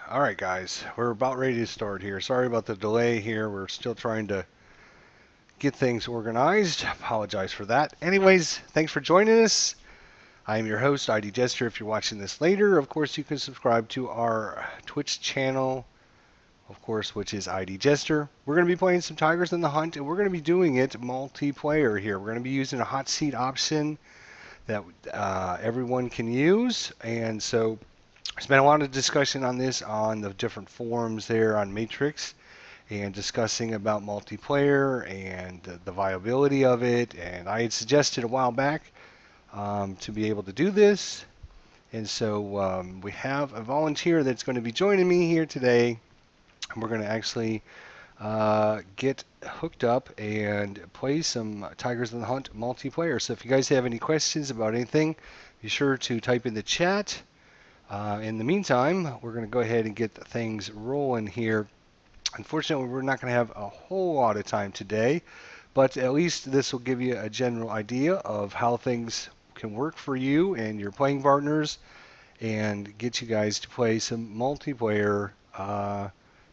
All right, guys, we're about ready to start here. Sorry about the delay here. We're still trying to get things organized. Apologize for that. Anyways, thanks for joining us. I am your host, ID Jester. If you're watching this later, of course, you can subscribe to our Twitch channel, of course, which is ID Jester. We're going to be playing some Tigers in the Hunt, and we're going to be doing it multiplayer here. We're going to be using a hot seat option that everyone can use, and so there's been a lot of discussion on this on the different forums there on Matrix and discussing about multiplayer and the viability of it. And I had suggested a while back to be able to do this. And so we have a volunteer that's going to be joining me here today. And we're going to actually get hooked up and play some Tigers in the Hunt multiplayer. So if you guys have any questions about anything, be sure to type in the chat. In the meantime, we're going to go ahead and get things rolling here. Unfortunately, we're not going to have a whole lot of time today, but at least this will give you a general idea of how things can work for you and your playing partners and get you guys to play some multiplayer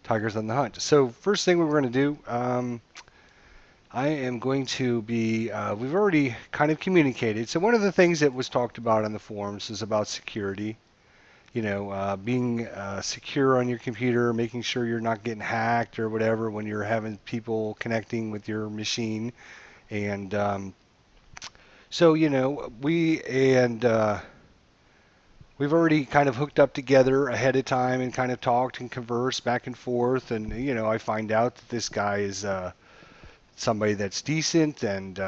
Tigers on the Hunt. So first thing we're going to do, I am going to be, we've already kind of communicated. So one of the things that was talked about on the forums is about security. Being secure on your computer, making sure you're not getting hacked or whatever when you're having people connecting with your machine. And so, we've already kind of hooked up together ahead of time and kind of talked and conversed back and forth. And, I find out that this guy is somebody that's decent and,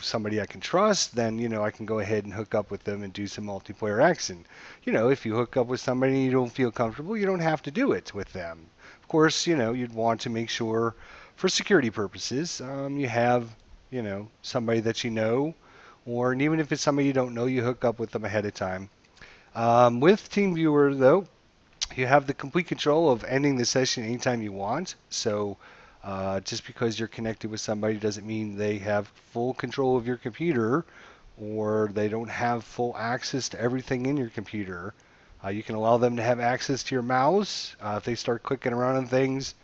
somebody I can trust, then, I can go ahead and hook up with them and do some multiplayer action. If you hook up with somebody and you don't feel comfortable, you don't have to do it with them. Of course, you'd want to make sure for security purposes, you have, somebody that you know, or and even if it's somebody you don't know, you hook up with them ahead of time. With TeamViewer, though, you have the complete control of ending the session anytime you want. So just because you're connected with somebody doesn't mean they have full control of your computer or they don't have full access to everything in your computer. You can allow them to have access to your mouse. If they start clicking around on things,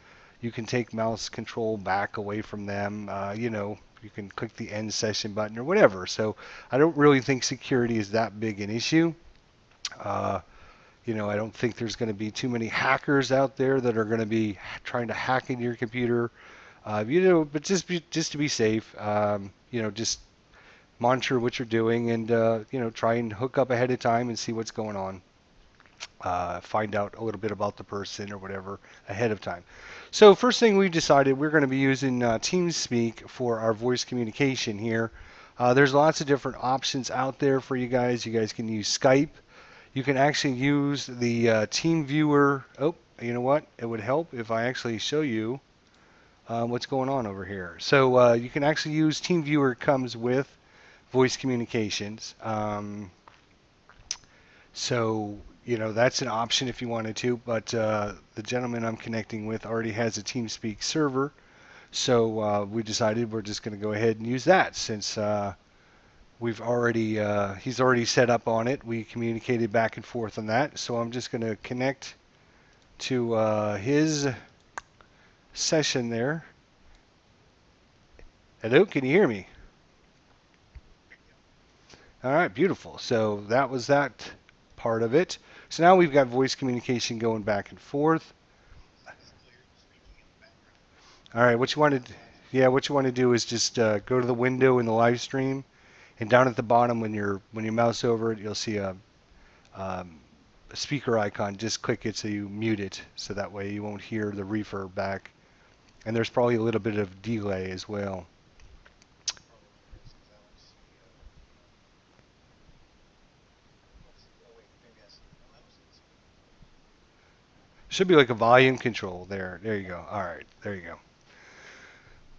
you can take mouse control back away from them. You can click the end session button or whatever. So I don't really think security is that big an issue. Uh, I don't think there's going to be too many hackers out there that are going to be trying to hack into your computer. But just to be safe, just monitor what you're doing and try and hook up ahead of time and see what's going on. Find out a little bit about the person or whatever ahead of time. So first thing we decided we're going to be using TeamSpeak for our voice communication here. There's lots of different options out there for you guys. You guys can use Skype. You can actually use the team viewer. Oh, you know what? It would help if I actually show you what's going on over here. So you can actually use team viewer comes with voice communications. So that's an option if you wanted to. But the gentleman I'm connecting with already has a TeamSpeak server. So we decided we're just going to go ahead and use that since we've already he's already set up on it. We communicated back and forth on that. So I'm just going to connect to his session there. Hello, can you hear me? All right, beautiful. So that was that part of it. So now we've got voice communication going back and forth. All right, what you want to do is just go to the window in the live stream, and down at the bottom when you mouse over it, you'll see um, a speaker icon. Just click it so you mute it, so that way you won't hear the reverb back. And there's probably a little bit of delay as well. Should be like a volume control there. There you go. All right, there you go.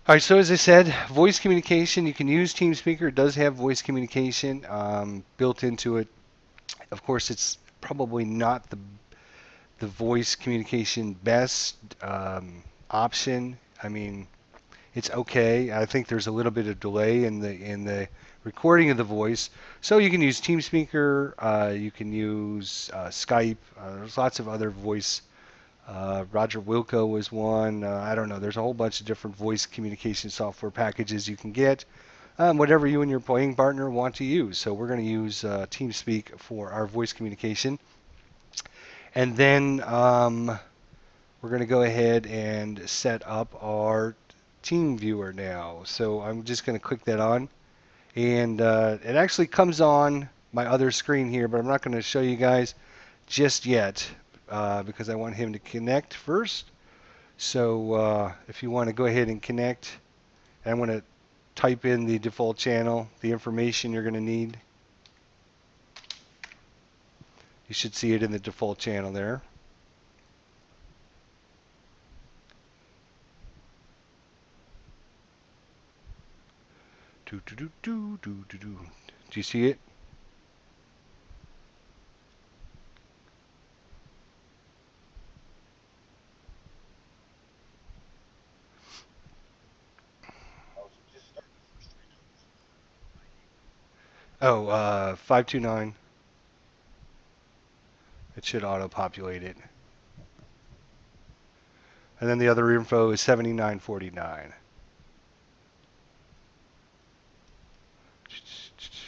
All right, so as I said, voice communication, you can use TeamSpeaker. It does have voice communication built into it. Of course, it's probably not the voice communication best option. I mean, it's okay. I think there's a little bit of delay in the recording of the voice. So you can use TeamSpeaker, you can use Skype. There's lots of other voice. Roger Wilco was one. I don't know. There's a whole bunch of different voice communication software packages you can get. Whatever you and your playing partner want to use. So we're going to use TeamSpeak for our voice communication. And then we're going to go ahead and set up our team viewer now. So I'm just going to click that on. And it actually comes on my other screen here, but I'm not going to show you guys just yet because I want him to connect first. So if you want to go ahead and connect, I'm going to type in the default channel, the information you're going to need. You should see it in the default channel there. Do you see it? Oh, 529. It should auto-populate it. And then the other info is 7949.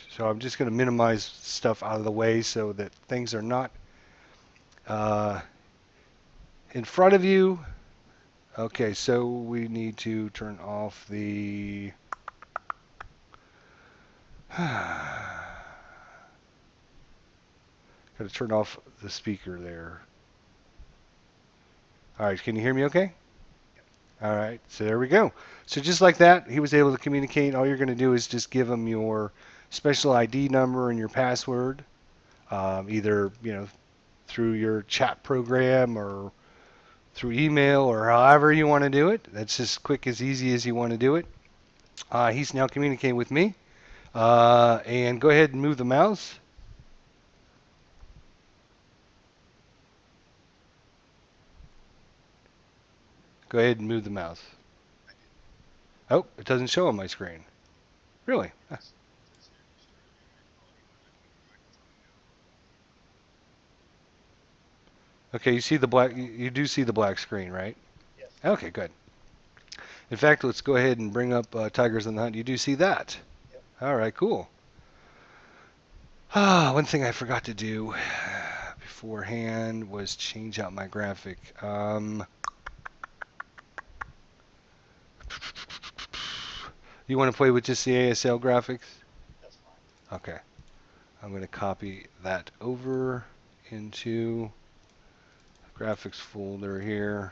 So I'm just going to minimize stuff out of the way so that things are not uh, in front of you. Okay, so we need to turn off the... Got to turn off the speaker there. All right, can you hear me okay? All right, so there we go. So just like that, he was able to communicate. All you're going to do is just give him your special ID number and your password, either through your chat program or through email or however you want to do it. That's as quick as easy as you want to do it. He's now communicating with me. And go ahead and move the mouse. Go ahead and move the mouse. Oh, it doesn't show on my screen. Really? Okay, you see the black. You do see the black screen, right? Okay, good. In fact, let's go ahead and bring up Tigers on the Hunt. You do see that? All right, cool. One thing I forgot to do beforehand was change out my graphic. You want to play with just the ASL graphics? Okay. I'm going to copy that over into the graphics folder here.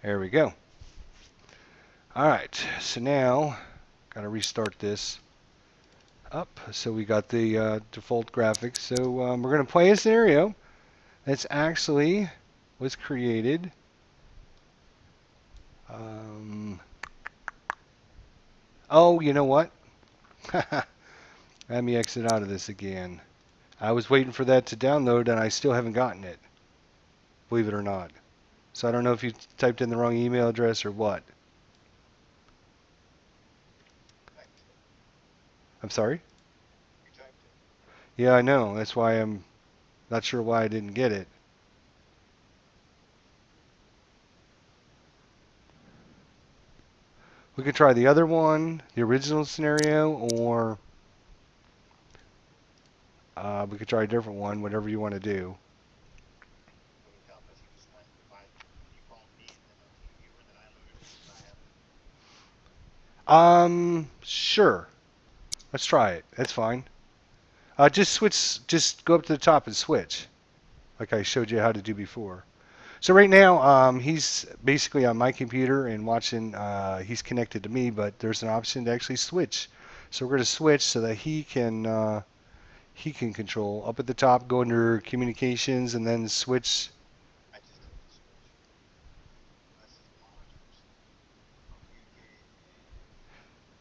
There we go. All right, so now got to restart this up. So we got the default graphics. So we're going to play a scenario that's actually was created. Oh, you know what? Let me exit out of this again. I was waiting for that to download and I still haven't gotten it, believe it or not. So I don't know if you typed in the wrong email address or what. I'm sorry? Yeah, I know. That's why I'm not sure why I didn't get it. We could try the other one, the original scenario, or we could try a different one, whatever you want to do. Sure. Let's try it. That's fine. Just switch, just go up to the top and switch, like I showed you how to do before. So right now, he's basically on my computer and watching, he's connected to me, but there's an option to actually switch. So we're going to switch so that he can control. Up at the top, go under communications and then switch.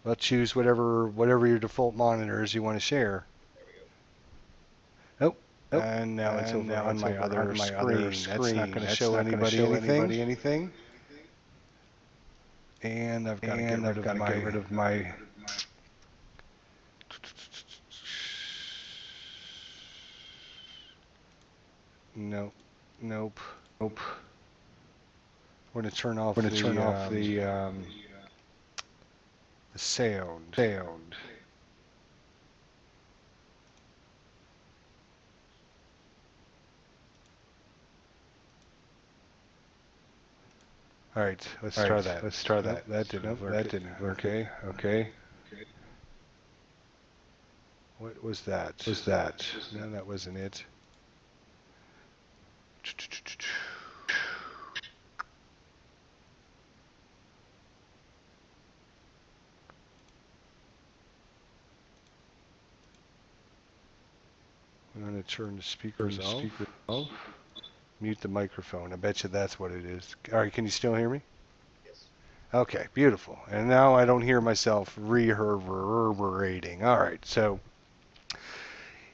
Let's choose whatever your default monitors you want to share. Oh, and now it's over on my other screen. That's not going to show anybody anything. And I've got to get rid of my nope, nope. We're going to turn off the sound. All right, let's try that. Nope, that didn't work. Okay. What was that? No, that wasn't it. I'm going to turn the speakers off. Mute the microphone. I bet you that's what it is. All right, can you still hear me? Yes. Okay, beautiful. And now I don't hear myself reverberating. All right, so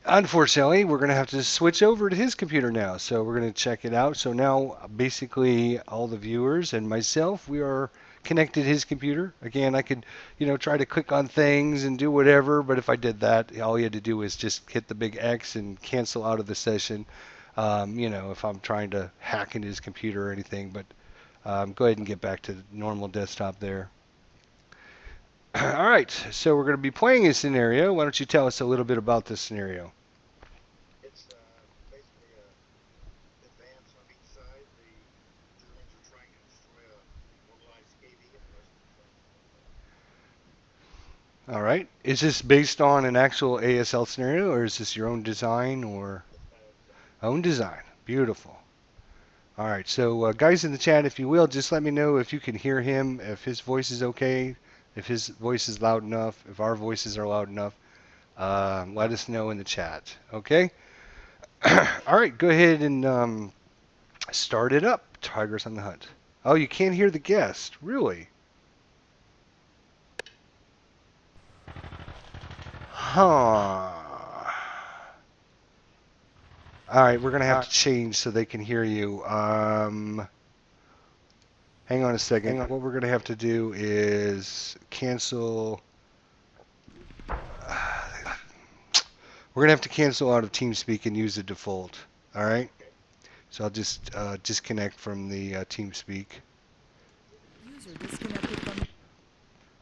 unfortunately, we're going to have to switch over to his computer now. So we're going to check it out. So now, basically, all the viewers and myself, we are connected to his computer. Again, I could, try to click on things and do whatever. But if I did that, all you had to do is just hit the big X and cancel out of the session. If I'm trying to hack into his computer or anything. But go ahead and get back to the normal desktop there. All right, so we're going to be playing a scenario. Why don't you tell us a little bit about this scenario? It's basically a advance on each side. The Germans are trying to destroy a mobilized KV, and the Russians are trying to prevent that. All right. Is this based on an actual ASL scenario, or is this your own design or It's my own design. own design? Beautiful. All right. So, guys in the chat, if you will, just let me know if you can hear him, if his voice is okay, if his voice is loud enough, if our voices are loud enough. Let us know in the chat. Okay. All right. Go ahead and start it up. Tigers on the hunt. Oh, you can't hear the guest. Really? Huh. All right, we're going to have to change so they can hear you. Hang on a second. What we're going to have to do is cancel. We're going to have to cancel out of TeamSpeak and use the default. All right? Okay. So I'll just disconnect from the TeamSpeak. User disconnected from.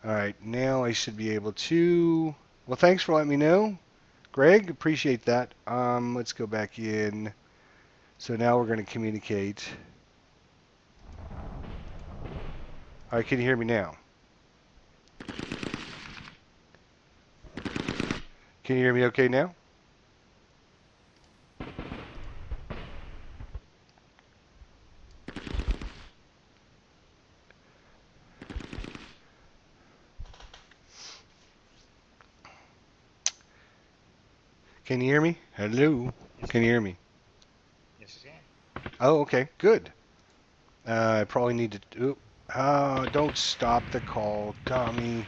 All right, now I should be able to. Well, thanks for letting me know, Greg. Appreciate that. Let's go back in. So now we're going to communicate. All right, can you hear me now? Can you hear me okay now? Can you hear me? Hello? Yes, Can you hear me? yes, I can. Oh, okay, good. I probably need to. Oh, don't stop the call, dummy.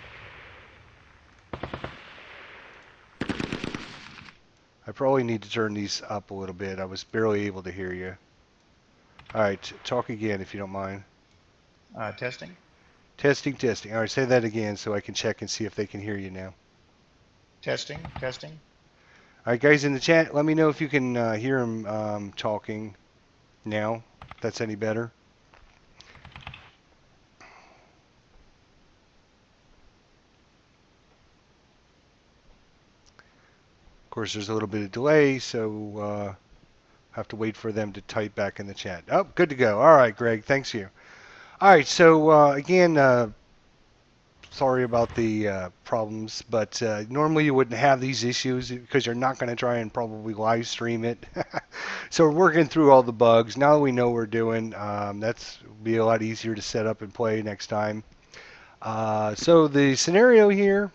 I probably need to turn these up a little bit. I was barely able to hear you. All right, talk again if you don't mind. Testing. Testing, testing. All right, say that again so I can check and see if they can hear you now. Testing. All right, guys in the chat, let me know if you can hear them talking now. If that's any better. Of course, there's a little bit of delay, so have to wait for them to type back in the chat. Oh, good to go. All right, Greg, thanks you. All right, so again, sorry about the problems, but normally you wouldn't have these issues because you're not going to try and probably live stream it. So we're working through all the bugs. Now that we know what we're doing, that's be a lot easier to set up and play next time. So the scenario here,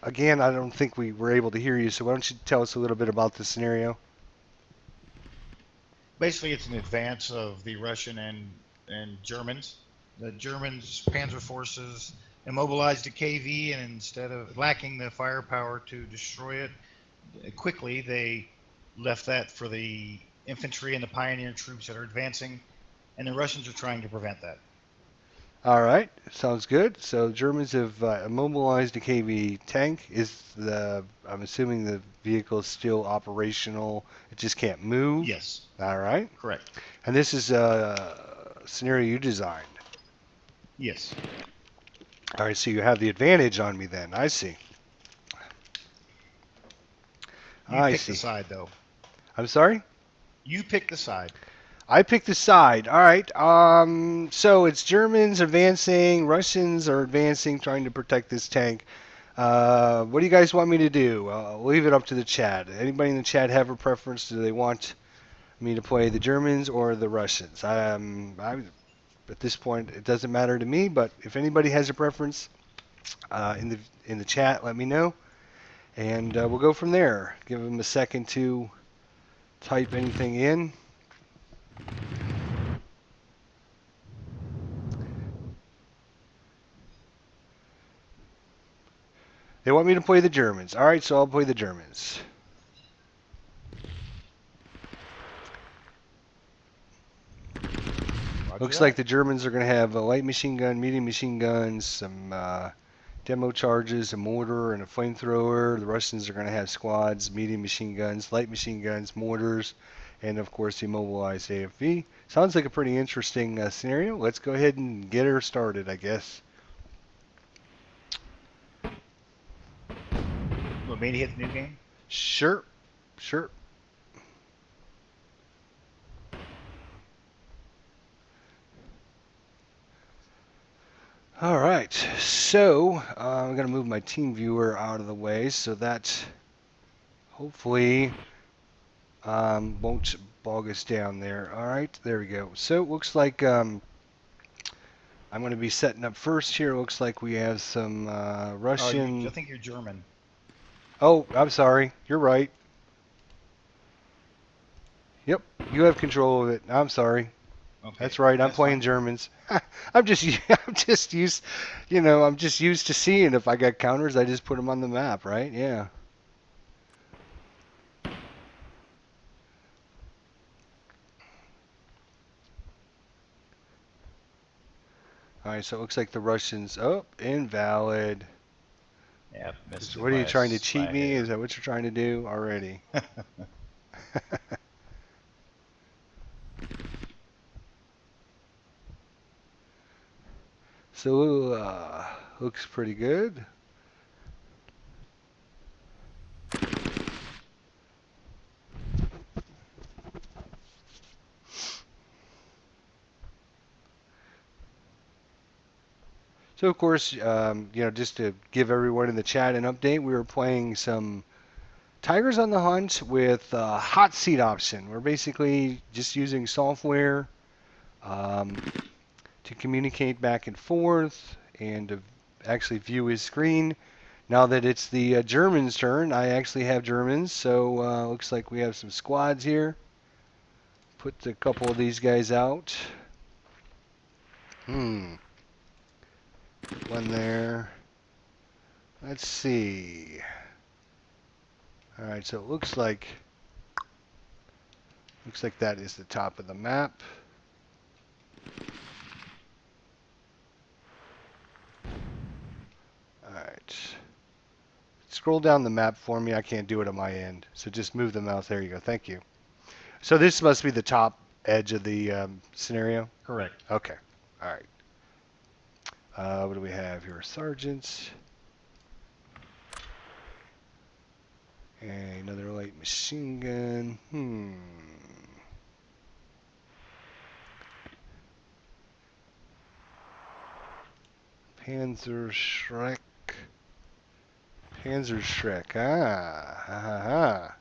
again, I don't think we were able to hear you, so why don't you tell us a little bit about the scenario? Basically, it's an advance of the Russian and Germans. The Germans' panzer forces immobilized a KV, and instead of lacking the firepower to destroy it quickly, they left that for the infantry and the pioneer troops that are advancing, and the Russians are trying to prevent that. All right, sounds good. So Germans have immobilized the KV tank. I'm assuming the vehicle is still operational. It just can't move. Yes, All right. correct. And this is a scenario you designed. Yes. All right, so you have the advantage on me then. I see. You I pick the see. side, though. I'm sorry? You pick the side. I picked the side. All right. So it's Germans advancing, Russians are advancing, trying to protect this tank. What do you guys want me to do? I'll leave it up to the chat. Anybody in the chat have a preference? Do they want me to play the Germans or the Russians? At this point, it doesn't matter to me. But if anybody has a preference in the chat, let me know, and we'll go from there. Give them a second to type anything in. They want me to play the Germans. All right, so I'll play the Germans. Roger Looks like that. the Germans are going to have a light machine gun, medium machine guns, some demo charges, a mortar, and a flamethrower. The Russians are going to have squads, medium machine guns, light machine guns, mortars, and of course, immobilized AFV. Sounds like a pretty interesting scenario. Let's go ahead and get her started, I guess. Want me to hit the new game? Sure, sure. All right, so I'm going to move my team viewer out of the way so that hopefully won't bog us down there. All right, there we go. So it looks like I'm going to be setting up first here. Looks like we have some I Russian. think you're German. Oh, I'm sorry. You're right. Yep, you have control of it. I'm sorry. Okay, That's right. I'm that's playing fine. Germans. I'm just I'm just used, I'm just used to seeing if I got counters, I just put them on the map, right? Yeah. All right, so it looks like the Russians. Oh, invalid. Yeah, missed it What are you trying to by cheat a me? hair. Is that what you're trying to do already? So looks pretty good. So of course, just to give everyone in the chat an update, we were playing some Tigers on the Hunt with hot seat option. We're basically just using software um, to communicate back and forth and to actually view his screen. Now that it's the Germans' turn, I actually have Germans, so looks like we have some squads here. Put a couple of these guys out. One there. Let's see. All right, so it looks like that is the top of the map. All right. Scroll down the map for me. I can't do it on my end, so just move the mouse. There you go. Thank you. So this must be the top edge of the scenario. Correct. Okay. All right. What do we have here? Sergeants. And another light machine gun. Panzer Shrek. Panzer Shrek. Ah. Ha, ha, ha.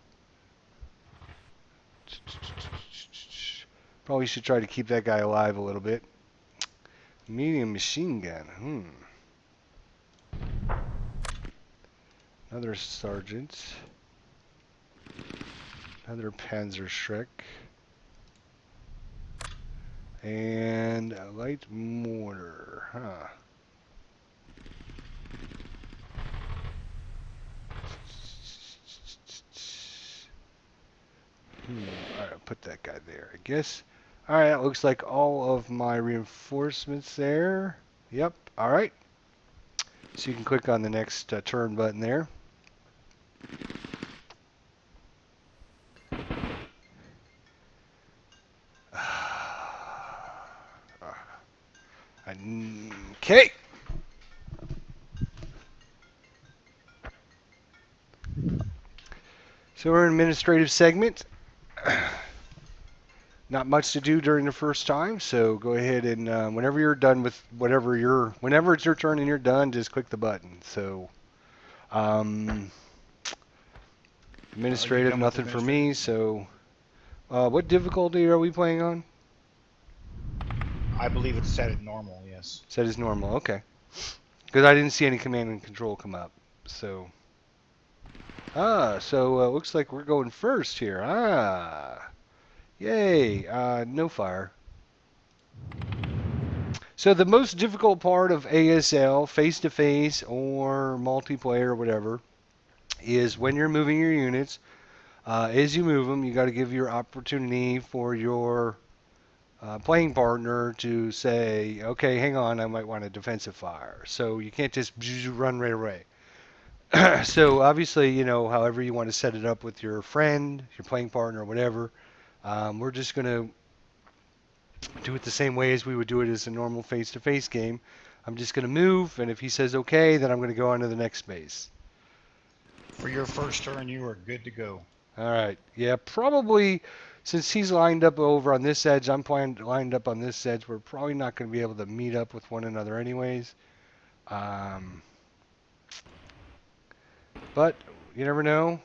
Probably should try to keep that guy alive a little bit. Medium machine gun. Another sergeant. Another Panzer Shrek. And a light mortar. Huh. Alright, I'll put that guy there, I guess. Alright, that looks like all of my reinforcements there. Yep. All right. So you can click on the next turn button there. Okay. So we're in administrative segment. Not much to do during the first time, so go ahead and whenever you're done with whenever it's your turn and you're done, just click the button. So um, Are you administrative, done with nothing for administrative? me. So what difficulty are we playing on? I believe it's set at normal, yes. Set as normal. Okay. Because I didn't see any command and control come up. So so looks like we're going first here. Yay. No fire. So the most difficult part of ASL, face-to-face or multiplayer or whatever, is when you're moving your units. As you move them, you got to give your opportunity for your playing partner to say, okay, hang on, I might want a defensive fire. So you can't just run right away. So obviously, however you want to set it up with your friend, your playing partner, or whatever, we're just going to do it the same way as we would do it as a normal face-to-face game. I'm just going to move, and if he says okay, then I'm going to go on to the next base. For your first turn, you are good to go. All right. Yeah, probably since he's lined up over on this edge, I'm lined up on this edge. We're probably not going to be able to meet up with one another anyways. Um, but you never know.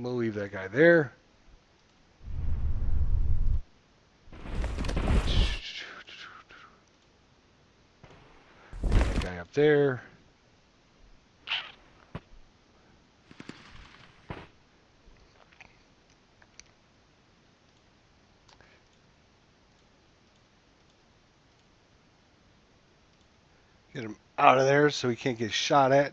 We'll leave that guy there. That guy up there. Get him out of there so he can't get shot at.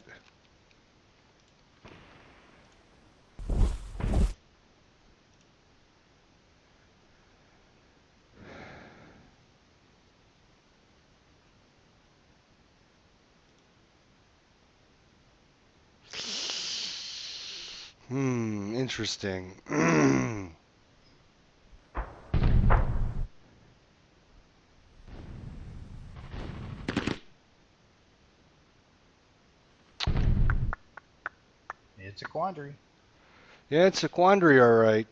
Interesting. It's a quandary. Yeah, it's a quandary, all right.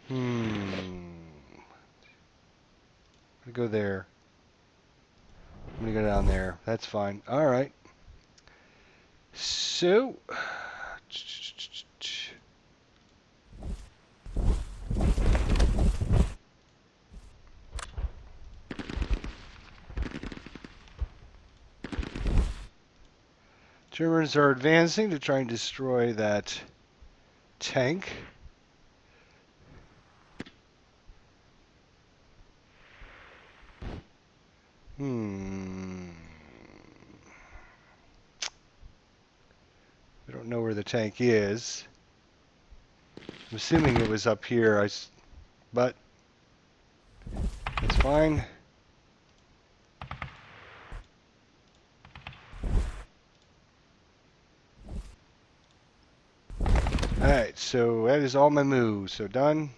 I'm gonna go there. I'm gonna go down there. That's fine. All right. So, Germans are advancing to try and destroy that tank. We don't know where the tank is. I'm assuming it was up here, but it's fine. Alright, so that is all my moves. So done.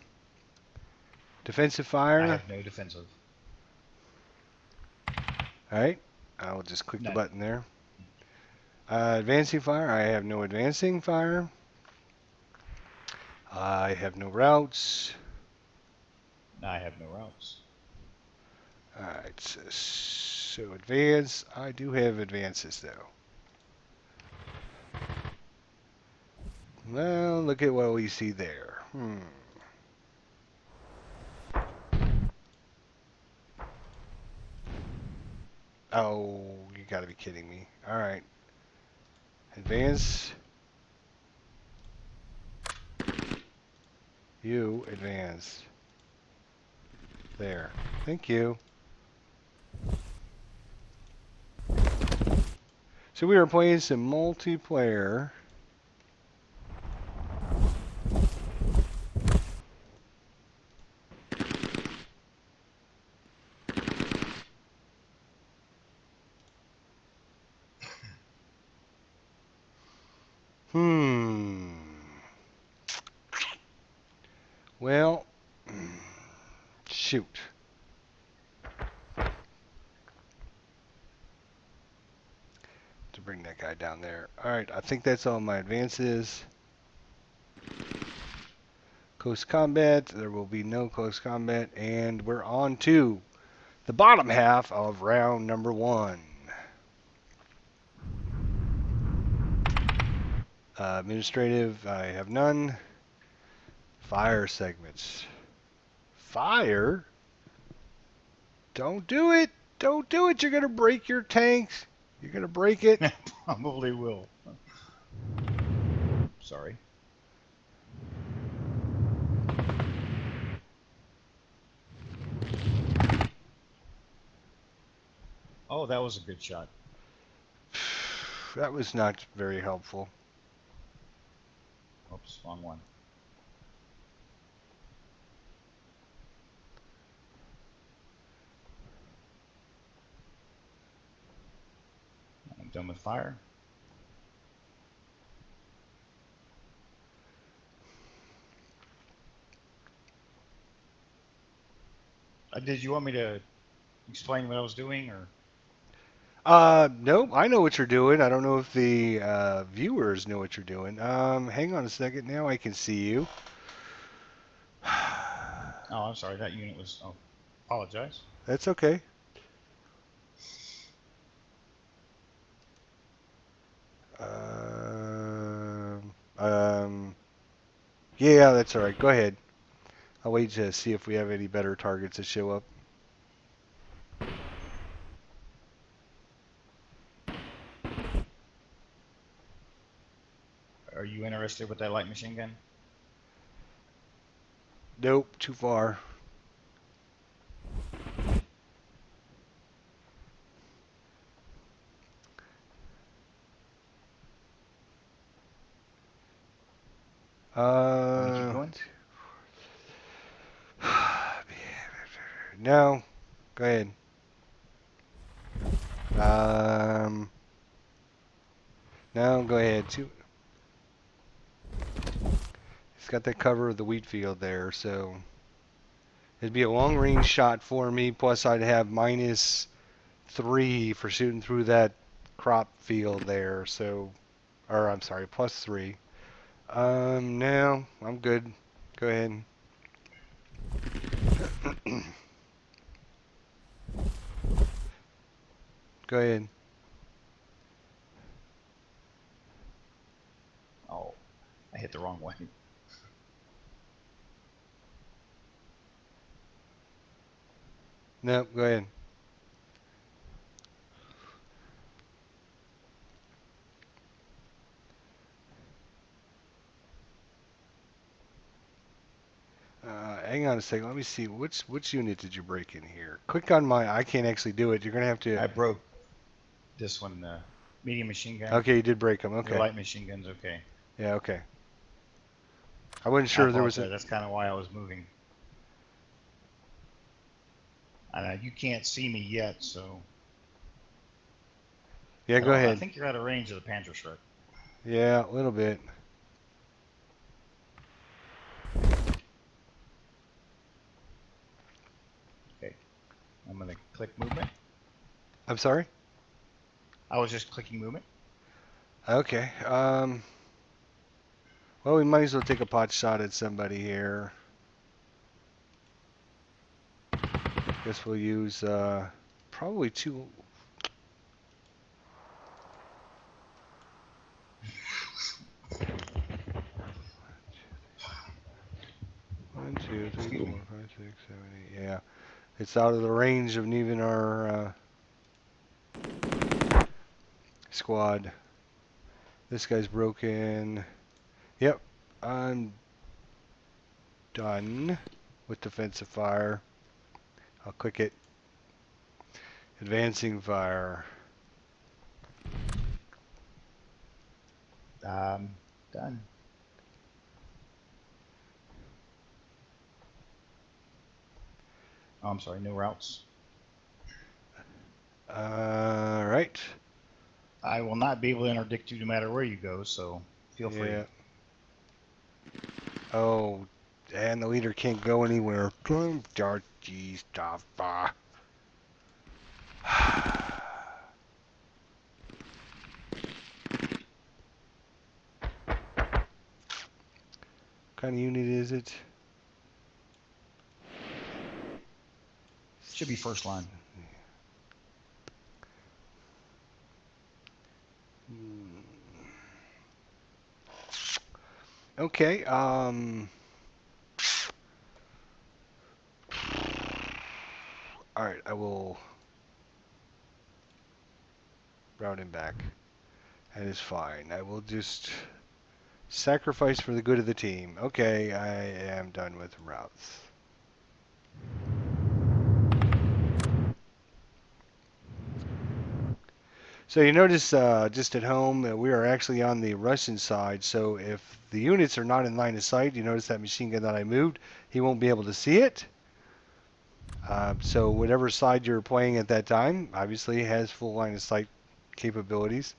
Defensive I fire. have no defensive. Alright, I'll just click the None. button there. Advancing fire. I have no advancing fire. I have no routes. I have no routes. Alright, so advance. I do have advances though. Well, look at what we see there. Oh, you gotta be kidding me. Alright. Advance. You advance. There. Thank you. So we were playing some multiplayer. Hmm. Well, shoot. To bring that guy down there. All right, I think that's all my advances. Close combat. There will be no close combat, and we're on to the bottom half of round number 1. Administrative, I have none. Fire segments. Fire? Don't do it. Don't do it. You're going to break your tanks. You're going to break it. Probably will. Sorry. Oh, that was a good shot. That was not very helpful. Oops, wrong one. I'm done with fire. Did you want me to explain what I was doing, or? Nope, I know what you're doing. I don't know if the viewers know what you're doing. Hang on a second. Now I can see you. Oh, I'm sorry. That unit was. Oh, apologize. That's okay. Um, yeah, that's all right. Go ahead. I'll wait to see if we have any better targets that show up. Are you interested with that light machine gun? Nope, too far. Want me to keep going? No, go ahead. Um, no, go ahead. It's got the cover of the wheat field there, so it'd be a long range shot for me. Plus, I'd have -3 for shooting through that crop field there. So, or I'm sorry, +3. No, I'm good. Go ahead. Go ahead. Oh, I hit the wrong one. No, go ahead. Hang on a second. Let me see. Which unit did you break in here? Click on my. I can't actually do it. You're gonna have to. I broke this one, medium machine gun. Okay, you did break them. Your Okay. light machine gun's okay. Yeah. Okay. I wasn't I sure there was a. apologize. That's kind of why I was moving. You can't see me yet, so. Yeah. Go I ahead. think you're out of range of the Panzerschreck. Yeah, a little bit. Okay. I'm gonna click movement. I'm sorry. I was just clicking movement. Okay. Well, we might as well take a pot shot at somebody here. Guess we'll use probably two. One, two, three, Excuse four, me. five, six, seven, eight. Yeah, it's out of the range of even our squad. This guy's broken. Yep, I'm done with defensive fire. I'll click it. Advancing fire. Done. Oh, I'm sorry, no routes. All right. I will not be able to interdict you no matter where you go, so feel free. Yeah. Oh, and the leader can't go anywhere. Darky stuff. What kind of unit is it? Should be first line. Okay. All right. I will route him back. That is fine. I will just sacrifice for the good of the team. Okay. I am done with routes. So you notice just at home that we are actually on the Russian side. So if the units are not in line of sight, you notice that machine gun that I moved, he won't be able to see it. So whatever side you're playing at that time, obviously has full line of sight capabilities.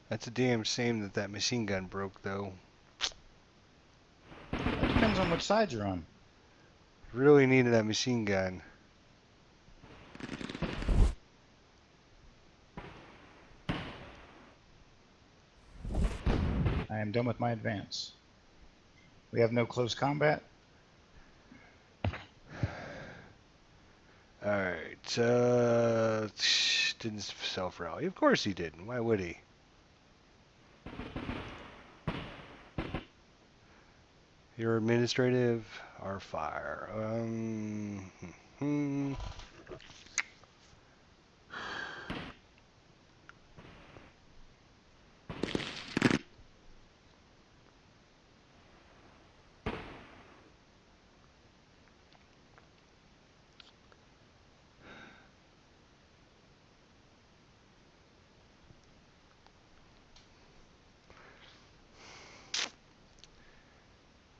That's a damn shame that that machine gun broke, though. It depends on which side you're on. Really needed that machine gun. I am done with my advance. We have no close combat. All right. Didn't self-rally. Of course he didn't. Why would he? Your administrative or fire.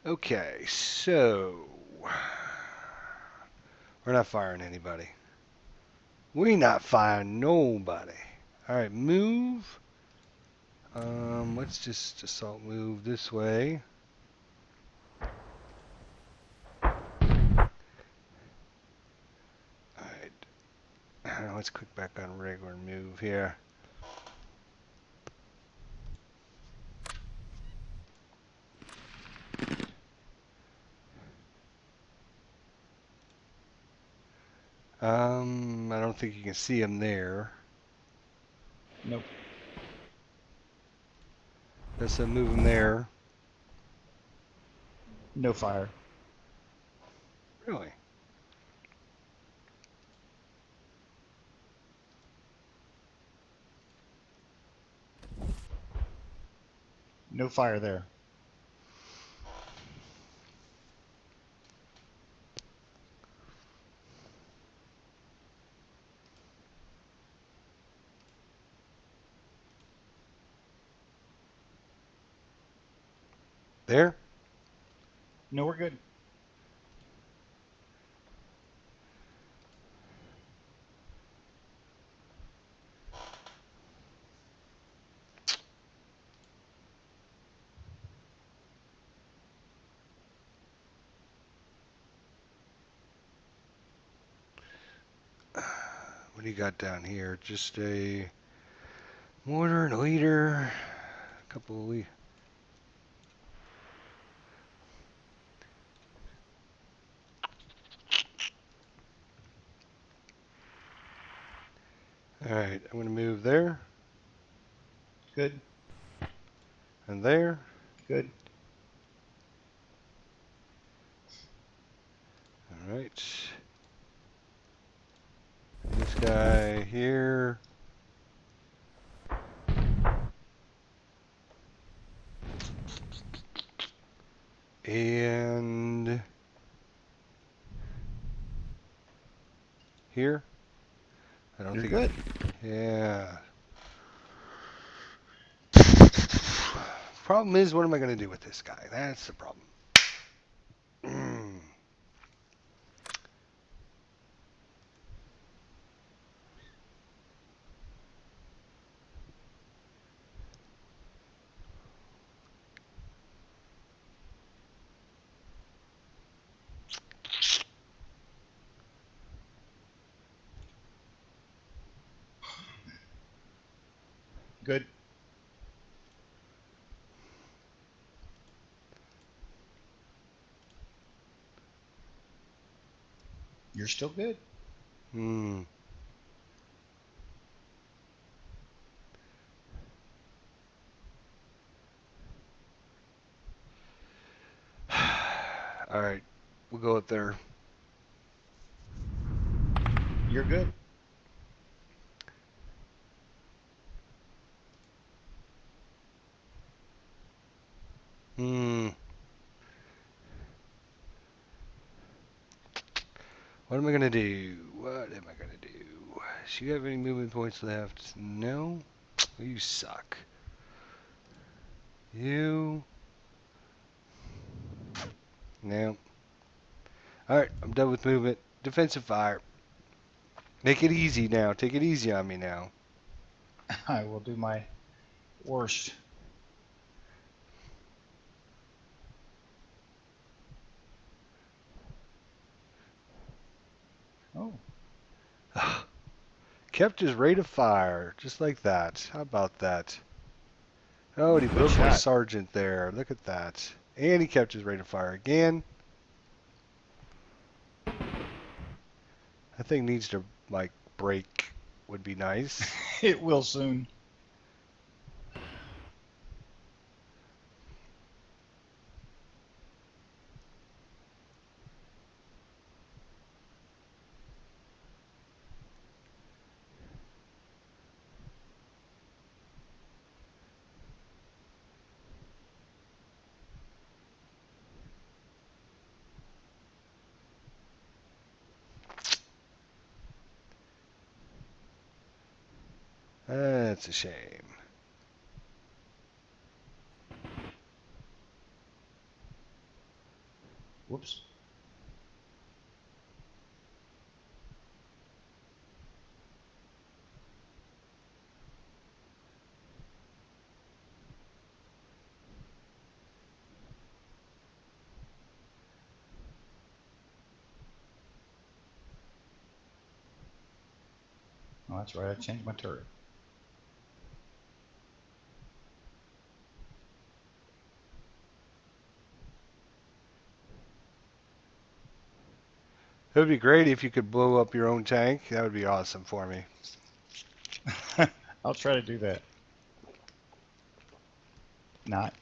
Okay, so we're not firing anybody. We not firing nobody. All right, move. Let's just assault move this way. All right, let's click back on regular move here. I don't think you can see him there. Nope. Let's move him there. No fire. Really? No fire there. There? No, we're good. What do you got down here? Just a mortar and a leader. A couple of lead. All right, I'm going to move there Good. and there. Good. All right. This guy here. And Here? I don't You're think. good. Yeah. Problem is, what am I going to do with this guy? That's the problem. Mm. Good. You're still good. Hmm. All right, we'll go up there. You're good. Hmm. What am I gonna do? What am I gonna do? Do you have any movement points left? No. You suck. You. No. All right, I'm done with movement. Defensive fire. Make it easy now. Take it easy on me now. I will do my worst. Oh, Kept his rate of fire, just like that. How about that? Oh, and he good broke my shot. sergeant there. Look at that. And he kept his rate of fire again. That thing needs to, like, break. Would be nice. It will soon. That's a shame. Whoops. Oh, that's right. I changed my turret. It would be great if you could blow up your own tank. That would be awesome for me. I'll try to do that. Not.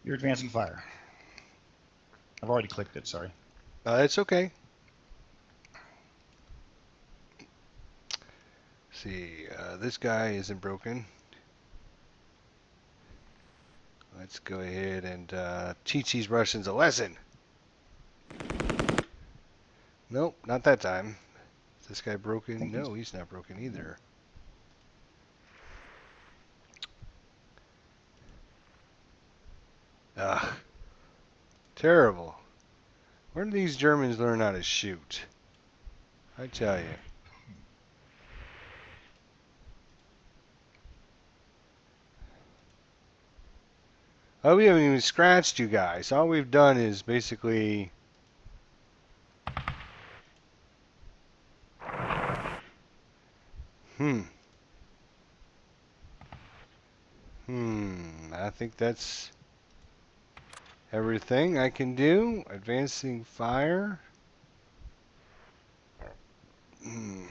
You're advancing fire. I've already clicked it. Sorry. It's okay. See, this guy isn't broken. Let's go ahead and teach these Russians a lesson. Nope, not that time. Is this guy I broken? think he's. No, he's not broken either. Ugh, terrible. Where do these Germans learn how to shoot? I tell you. Oh, we haven't even scratched you guys. All we've done is basically... Hmm. I think that's everything I can do. Advancing fire. Hmm.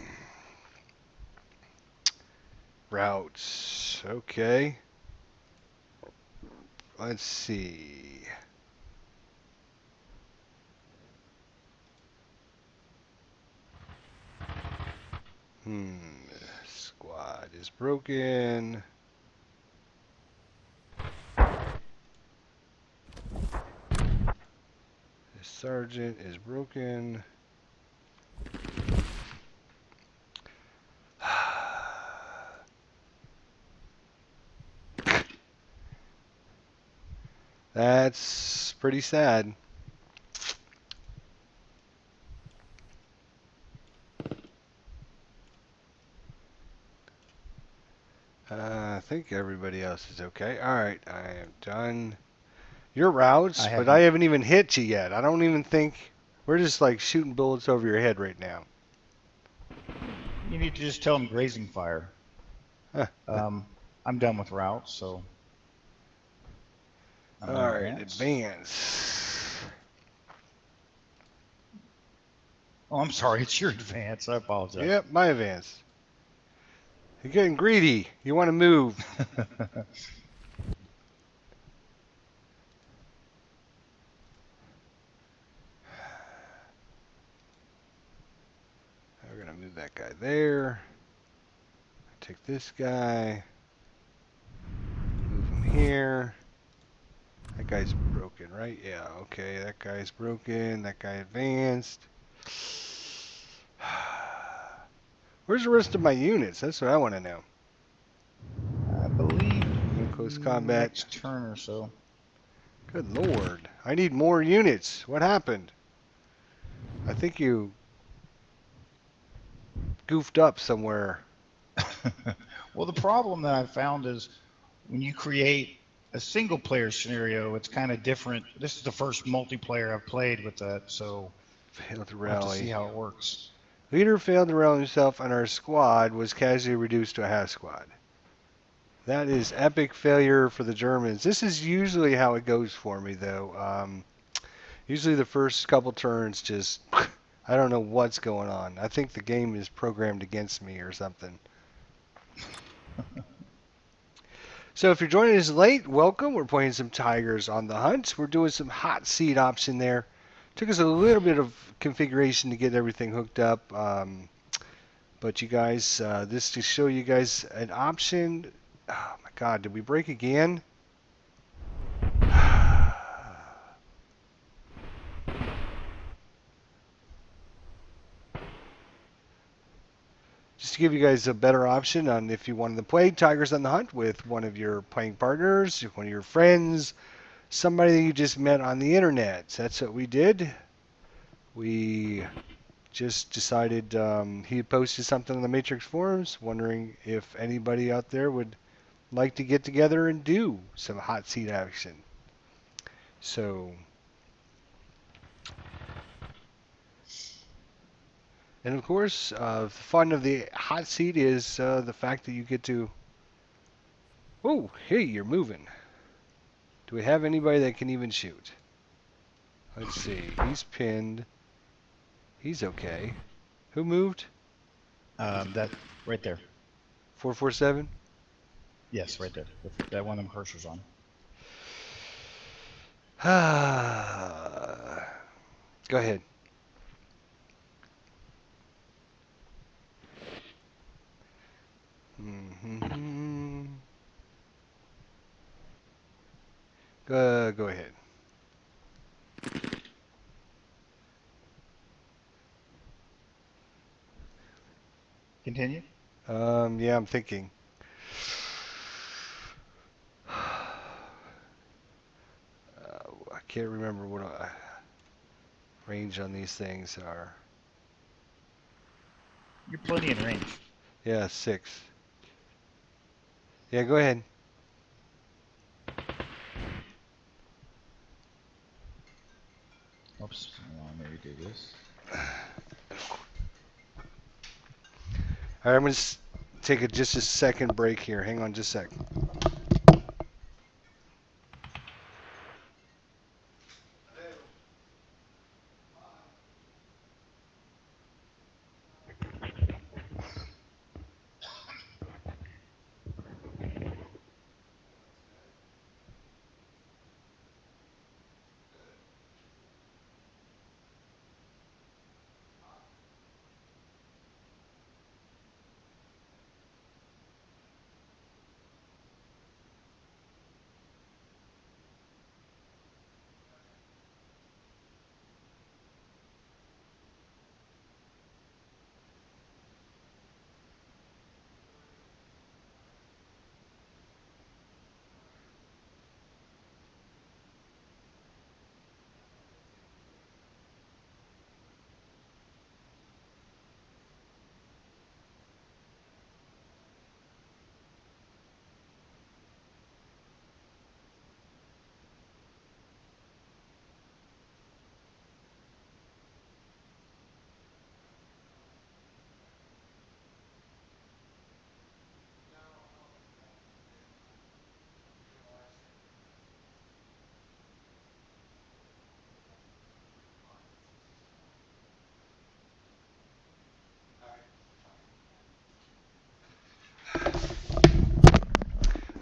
Routes. Okay. Let's see. Hmm. Squad is broken. This Sergeant is broken. That's pretty sad. I think everybody else is okay. All right, I am done your routes, I but haven't. I haven't even hit you yet. I don't even think we're just like shooting bullets over your head right now. You need to just tell them grazing fire. Huh. I'm done with routes, so I'm All gonna right, advance. advance. Oh, I'm sorry, it's your advance. I apologize. Yep, my advance. You're getting greedy. You want to move. We're gonna move that guy there. Take this guy. Move him here. That guy's broken, right? Yeah, okay. That guy's broken. That guy advanced. Where's the rest of my units? That's what I want to know. I believe In close combat. next turn or so. Good lord. I need more units. What happened? I think you goofed up somewhere. Well, the problem that I found is when you create a single player scenario, it's kind of different. This is the first multiplayer I've played with that, so Failed to we'll have to see rally. how it works. Leader failed to rally himself and our squad was casually reduced to a half squad. That is epic failure for the Germans. This is usually how it goes for me, though. Usually the first couple turns just, I don't know what's going on. I think the game is programmed against me or something. So if you're joining us late, welcome. We're playing some Tigers on the Hunt. We're doing some hot seat option there. Took us a little bit of configuration to get everything hooked up. But you guys, this to show you guys an option. Oh my God, did we break again? Just to give you guys a better option on if you wanted to play Tigers on the Hunt with one of your playing partners, one of your friends, somebody that you just met on the internet. That's what we did. We just decided he posted something on the Matrix forums, wondering if anybody out there would like to get together and do some hot seat action. So, and of course, the fun of the hot seat is the fact that you get to. Oh, hey, you're moving. Do we have anybody that can even shoot? Let's see. He's pinned. He's okay. Who moved? That right there. 447? Yes, right there. That one of them cursors on. Go ahead. Mm-hmm. Go ahead. Continue. Yeah, I'm thinking. I can't remember what range on these things are. You're plenty in range. Yeah, 6. Yeah, go ahead. Oops. Maybe do this. All right, I'm going to take just a second break here. Hang on just a sec.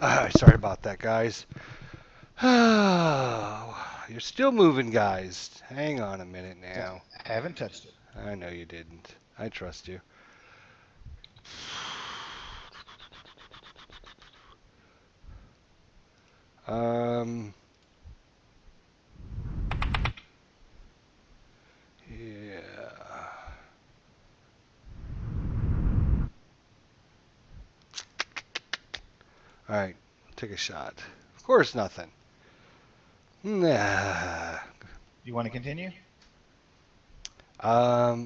Sorry about that, guys. You're still moving, guys. Hang on a minute now. I haven't touched it. I know you didn't. I trust you. Um, yeah. All right, take a shot. Of course, nothing. Nah. You want to continue?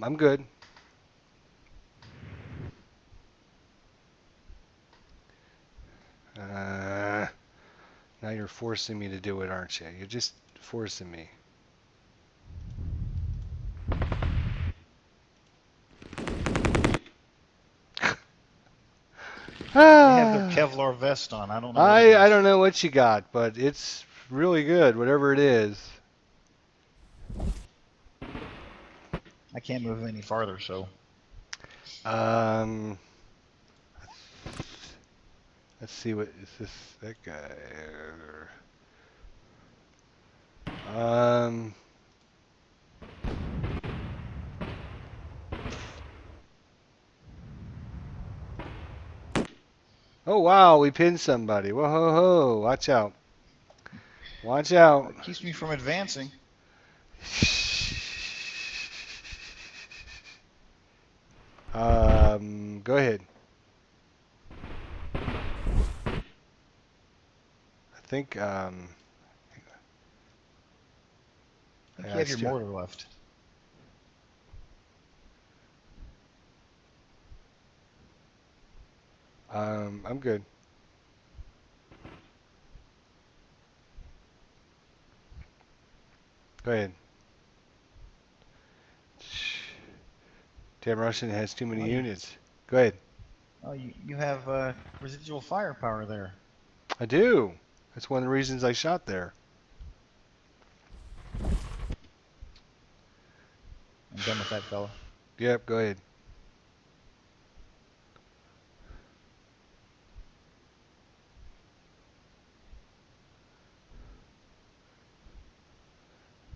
I'm good. Uh, Now you're forcing me to do it, aren't you? You're just forcing me. They have their Ah, Kevlar vest on. I don't know what it I is. don't know what you got, but it's really good, whatever it is. I can't move any farther, so Um, let's see what is this that guy. Um, oh wow, we pinned somebody. Whoa, ho, ho. Watch out. Watch out. it keeps me from advancing. Go ahead. I think I think you I have your still mortar left. I'm good. Go ahead. Damn Russian has too Oh, many units. Go ahead. you have residual firepower there. I do. That's one of the reasons I shot there. I'm done with that fella. Yep, go ahead.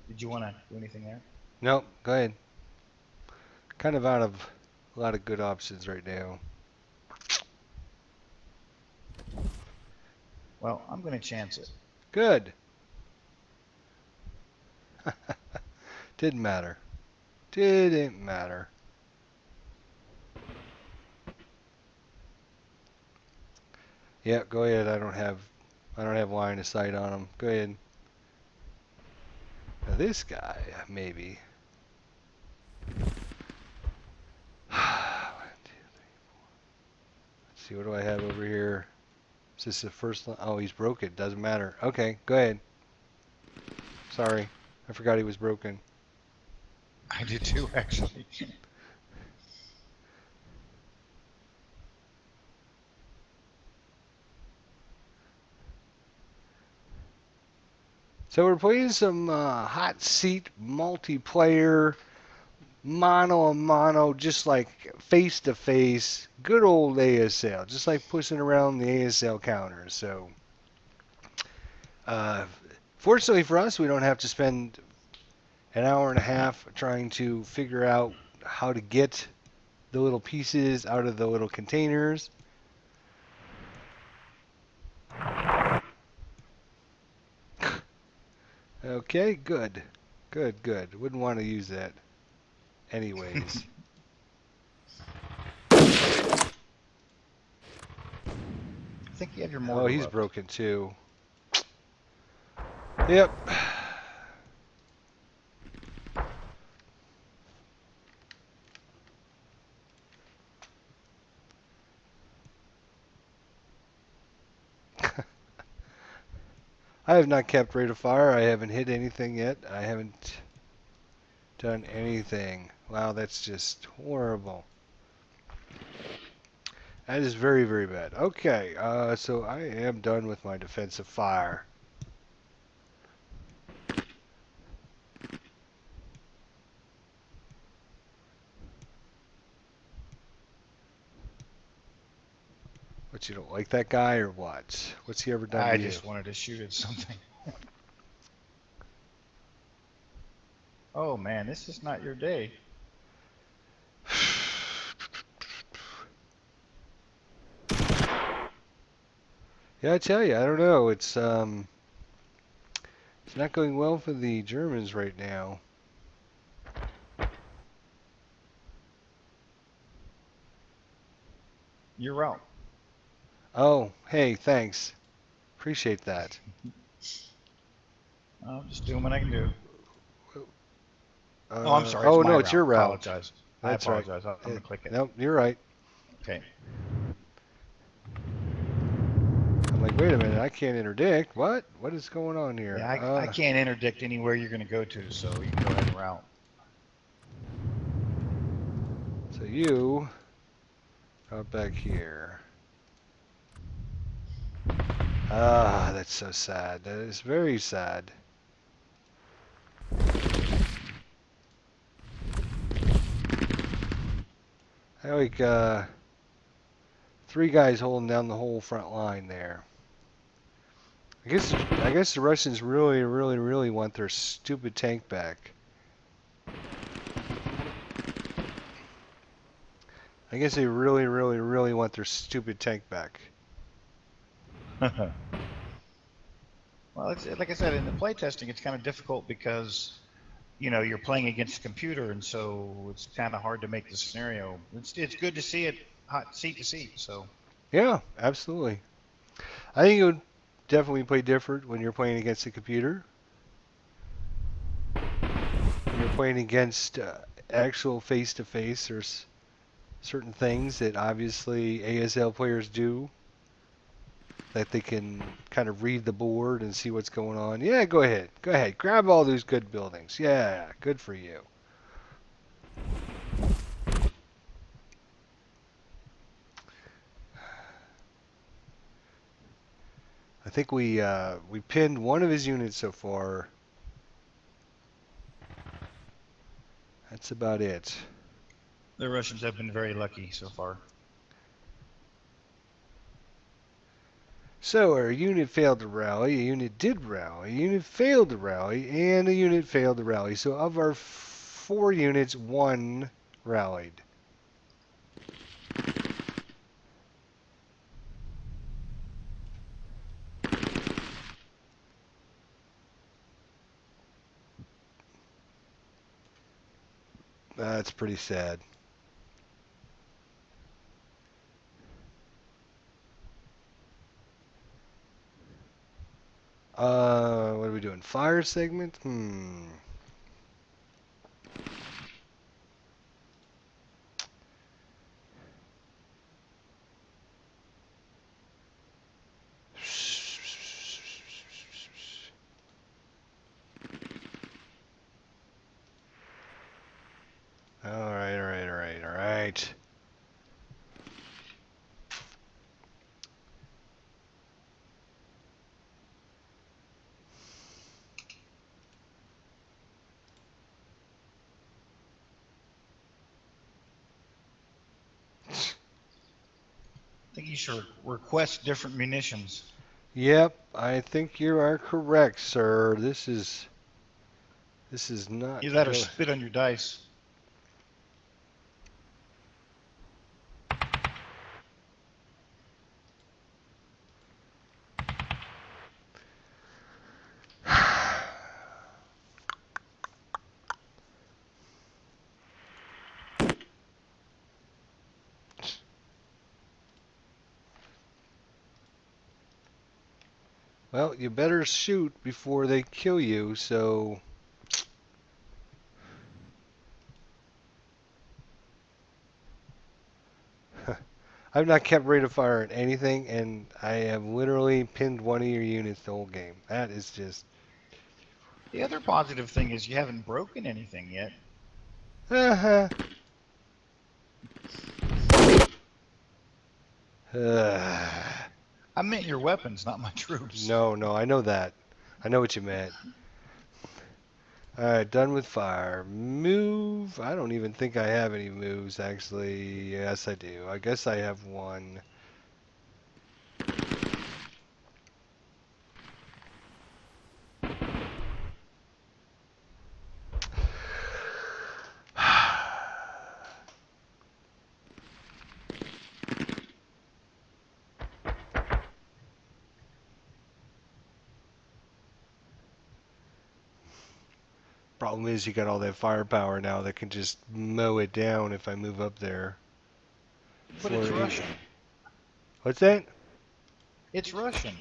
Did you want to do anything there? Nope, go ahead. Kind of out of a lot of good options right now. Well, I'm going to chance it. Good. Didn't matter. Didn't matter. Yeah, go ahead. I don't have line of sight on him. Go ahead. Now this guy, maybe. Let's see, what do I have over here? Is this the first line? Oh, he's broken. Doesn't matter. Okay, go ahead. Sorry. I forgot he was broken. I did too, actually. So we're playing some hot seat multiplayer, mano a mano, just like face to face, good old ASL, just like pushing around the ASL counters. So, uh, fortunately for us, we don't have to spend an hour and a half trying to figure out how to get the little pieces out of the little containers. Okay, good. Good, good. Wouldn't want to use that anyways. I think you have your Oh, mortar he's left. broken too. Yep. I have not kept rate of fire. I haven't hit anything yet. I haven't done anything. Wow, that's just horrible. That is very, very bad. Okay, so I am done with my defensive fire. What, you don't like that guy or what? What's he ever done to I you? just wanted to shoot at something. Oh man, this is not your day. Yeah, I tell you, I don't know. It's not going well for the Germans right now. You're out. Oh, hey, thanks. Appreciate that. I'm just doing what I can do. Oh, I'm sorry. It's Oh my no, it's route. your route. Apologize. I That's right. apologize. I'm gonna click it. Nope, you're right. Okay. I'm like, wait a minute, I can't interdict. What? What is going on here? Yeah, I can't interdict anywhere you're gonna go to, so you can go ahead and route. So you out back here. Ah, that's so sad. That is very sad. I like 3 guys holding down the whole front line there. I guess the Russians really, really, really want their stupid tank back. I guess they really, really, really want their stupid tank back. Well, it's like I said, in the playtesting, it's kind of difficult because you're playing against a computer, and so it's kind of hard to make the scenario. It's good to see it hot seat to seat. So Yeah, absolutely. I think it would definitely play different when you're playing against a computer. When you're playing against actual face-to-face, there's certain things that obviously ASL players do that they can kind of read the board and see what's going on. Yeah, go ahead. Go ahead. Grab all those good buildings. Yeah, good for you. I think we pinned one of his units so far. That's about it. the Russians have been very lucky so far. So our unit failed to rally, a unit did rally, a unit failed to rally, and a unit failed to rally. So of our 4 units, 1 rallied. That's pretty sad. What are we doing? Fire segment? All right, all right, all right, all right. I think you should request different munitions. Yep, I think you are correct, sir. This is not Either that or good. spit on your dice. Well, you better shoot before they kill you, so I've not kept rate of fire on anything, and I have literally pinned one of your units the whole game. That is just. The other positive thing is you haven't broken anything yet. Uh-huh. I meant your weapons, not my troops. No, no, I know that. I know what you meant. Alright, done with fire. Move. I don't even think I have any moves, actually. Yes, I do. I guess I have one. Problem is, you got all that firepower now that can just mow it down if I move up there. But it's 480. Russian. What's that? It's Russian.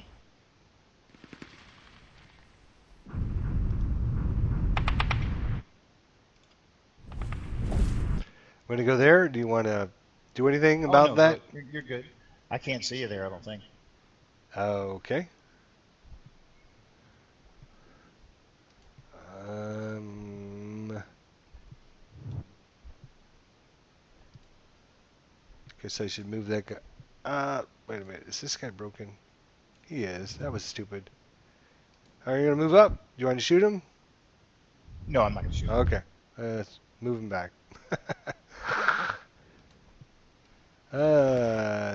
Want to go there? Do you want to do anything Oh about no, that? you're good. I can't see you there. I don't think. Okay. Um, guess I should move that guy. Wait a minute. Is this guy broken? He is. That was stupid. Are you gonna move up? Do you want to shoot him? No, I'm not gonna shoot him. Okay. Let's move him back.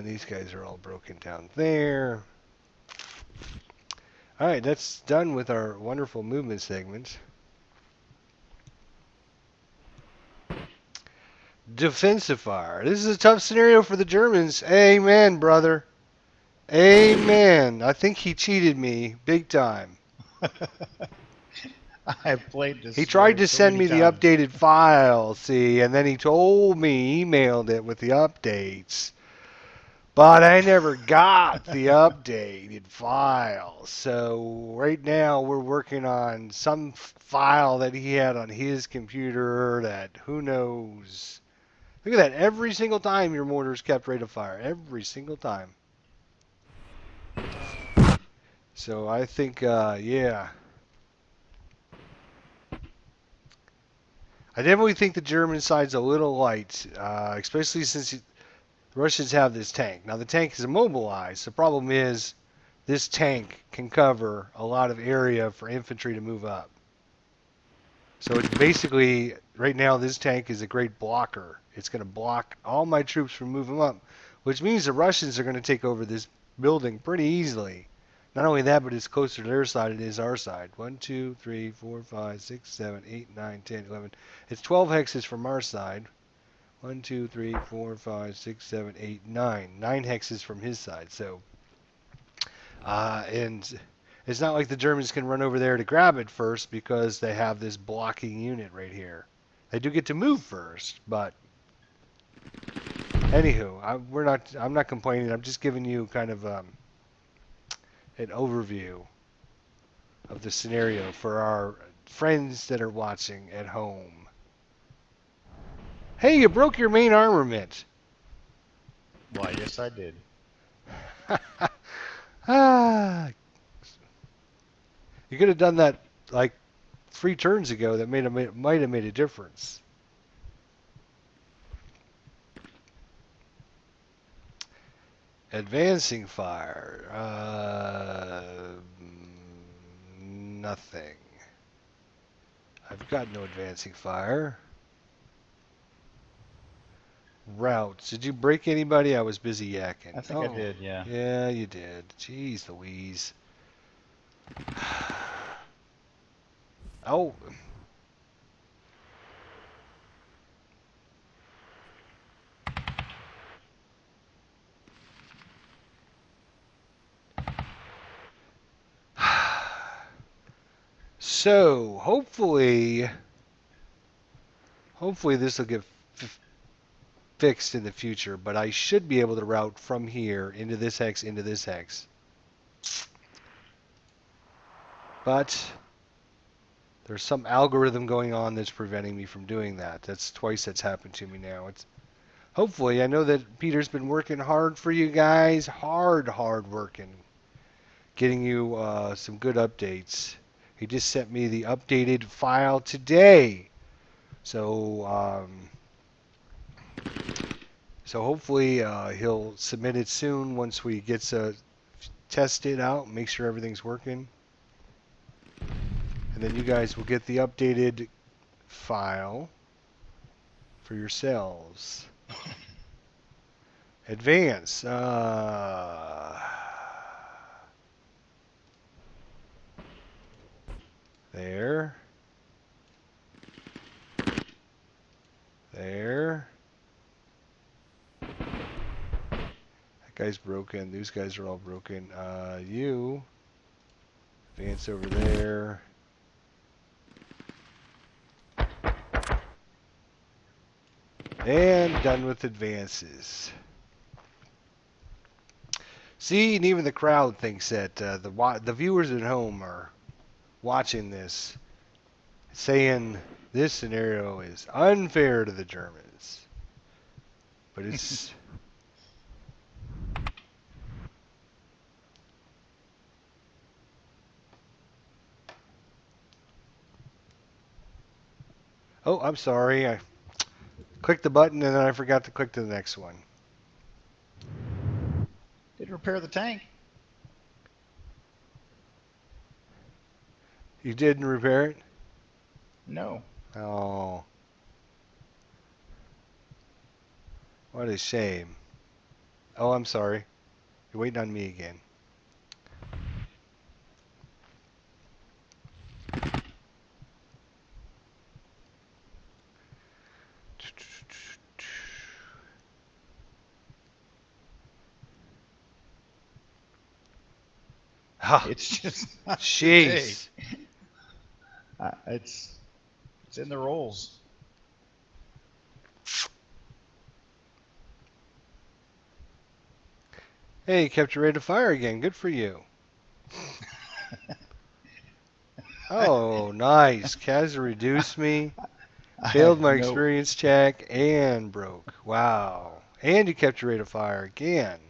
These guys are all broken down there. All right, that's done with our wonderful movement segments. Defensive fire. This is a tough scenario for the Germans. Amen, brother. Amen. I think he cheated me big time. I've played this He tried game to so send many me the times. updated file, see, and then he told me, emailed it with the updates. But I never got the updated file. So right now we're working on some file that he had on his computer that who knows. Look at that. Every single time your mortar's kept rate of fire. Every single time. So I think, yeah. I definitely think the German side's a little light, especially since the Russians have this tank. Now the tank is immobilized. The problem is this tank can cover a lot of area for infantry to move up. So it's basically, right now this tank is a great blocker. It's going to block all my troops from moving up, which means the Russians are going to take over this building pretty easily. Not only that, but it's closer to their side than it is our side. 1, 2, 3, 4, 5, 6, 7, 8, 9, 10, 11. It's 12 hexes from our side. 1, 2, 3, 4, 5, 6, 7, 8, 9. 9 hexes from his side. So, and it's not like the Germans can run over there to grab it first because they have this blocking unit right here. They do get to move first, but anywho, I'm not complaining. I'm just giving you kind of an overview of the scenario for our friends that are watching at home. Hey, you broke your main armament. Why, yes, I did. Ah, you could have done that like 3 turns ago. That might have made a difference. Advancing fire. Nothing. I've got no advancing fire. Routes. Did you break anybody? I was busy yakking. I think I did, yeah. Yeah, you did. Jeez Louise. Oh. So, hopefully this will get fixed in the future, but I should be able to route from here into this hex, into this hex. But there's some algorithm going on that's preventing me from doing that. That's twice that's happened to me now. It's hopefully, I know that Peter's been working hard for you guys, hard working, getting you some good updates. He just sent me the updated file today. So hopefully he'll submit it soon once we get to test it out, make sure everything's working. And then you guys will get the updated file for yourselves. Advance. There. There. That guy's broken. These guys are all broken. You advance over there. And done with advances. See, and even the crowd thinks that the viewers at home are watching this, saying this scenario is unfair to the Germans. But it's oh, I'm sorry. I clicked the button and then I forgot to click to the next one. Did repair the tank. You didn't repair it? No. Oh, what a shame. Oh, I'm sorry. You're waiting on me again. Ha! It's just not today. Jeez. It's in the rolls. Hey, you kept your rate of fire again. Good for you. Oh, nice. Kaz reduced me, I failed have my no. experience check, and broke. Wow. And you kept your rate of fire again.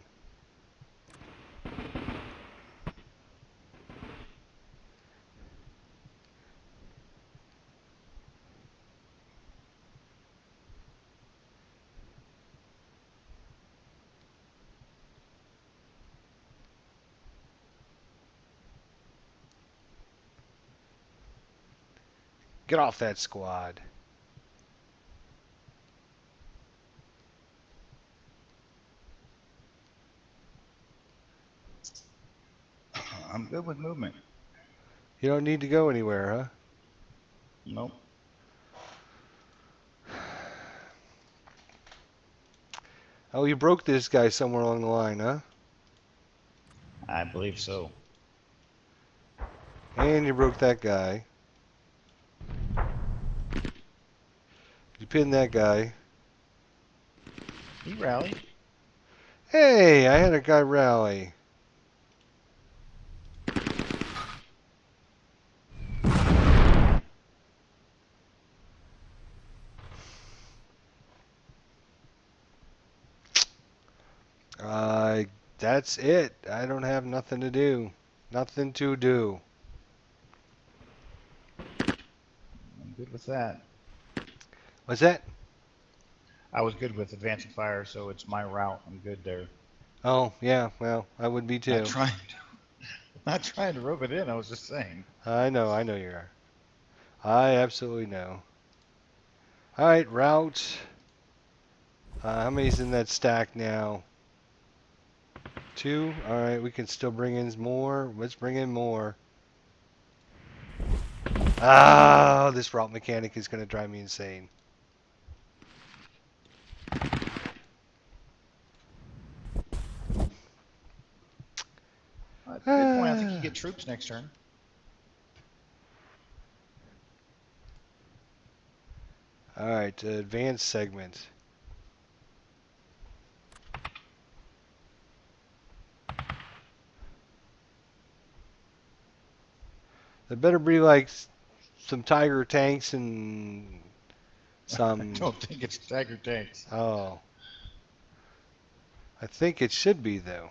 Get off that squad. I'm good with movement. You don't need to go anywhere, Nope. huh? Oh, you broke this guy somewhere along the line, huh? I believe so. And you broke that guy. You pinned that guy. He rallied. Hey, I had a guy rally. Uh, that's it. I don't have nothing to do. Nothing to do. I'm good with that. What's that? I was good with advancing fire, so it's my route. I'm good there. Oh, yeah, well, I would be Not too. trying not trying to rope it in. I was just saying. I know you are. I absolutely know. All right, route. How many's in that stack now? 2? All right, we can still bring in more. Let's bring in more. Ah, this route mechanic is going to drive me insane. Good point. I think you Ah. get troops next turn. All right, advanced segment. There better be like some Tiger tanks and I some. don't think it's Tiger tanks. Oh, I think it should be though.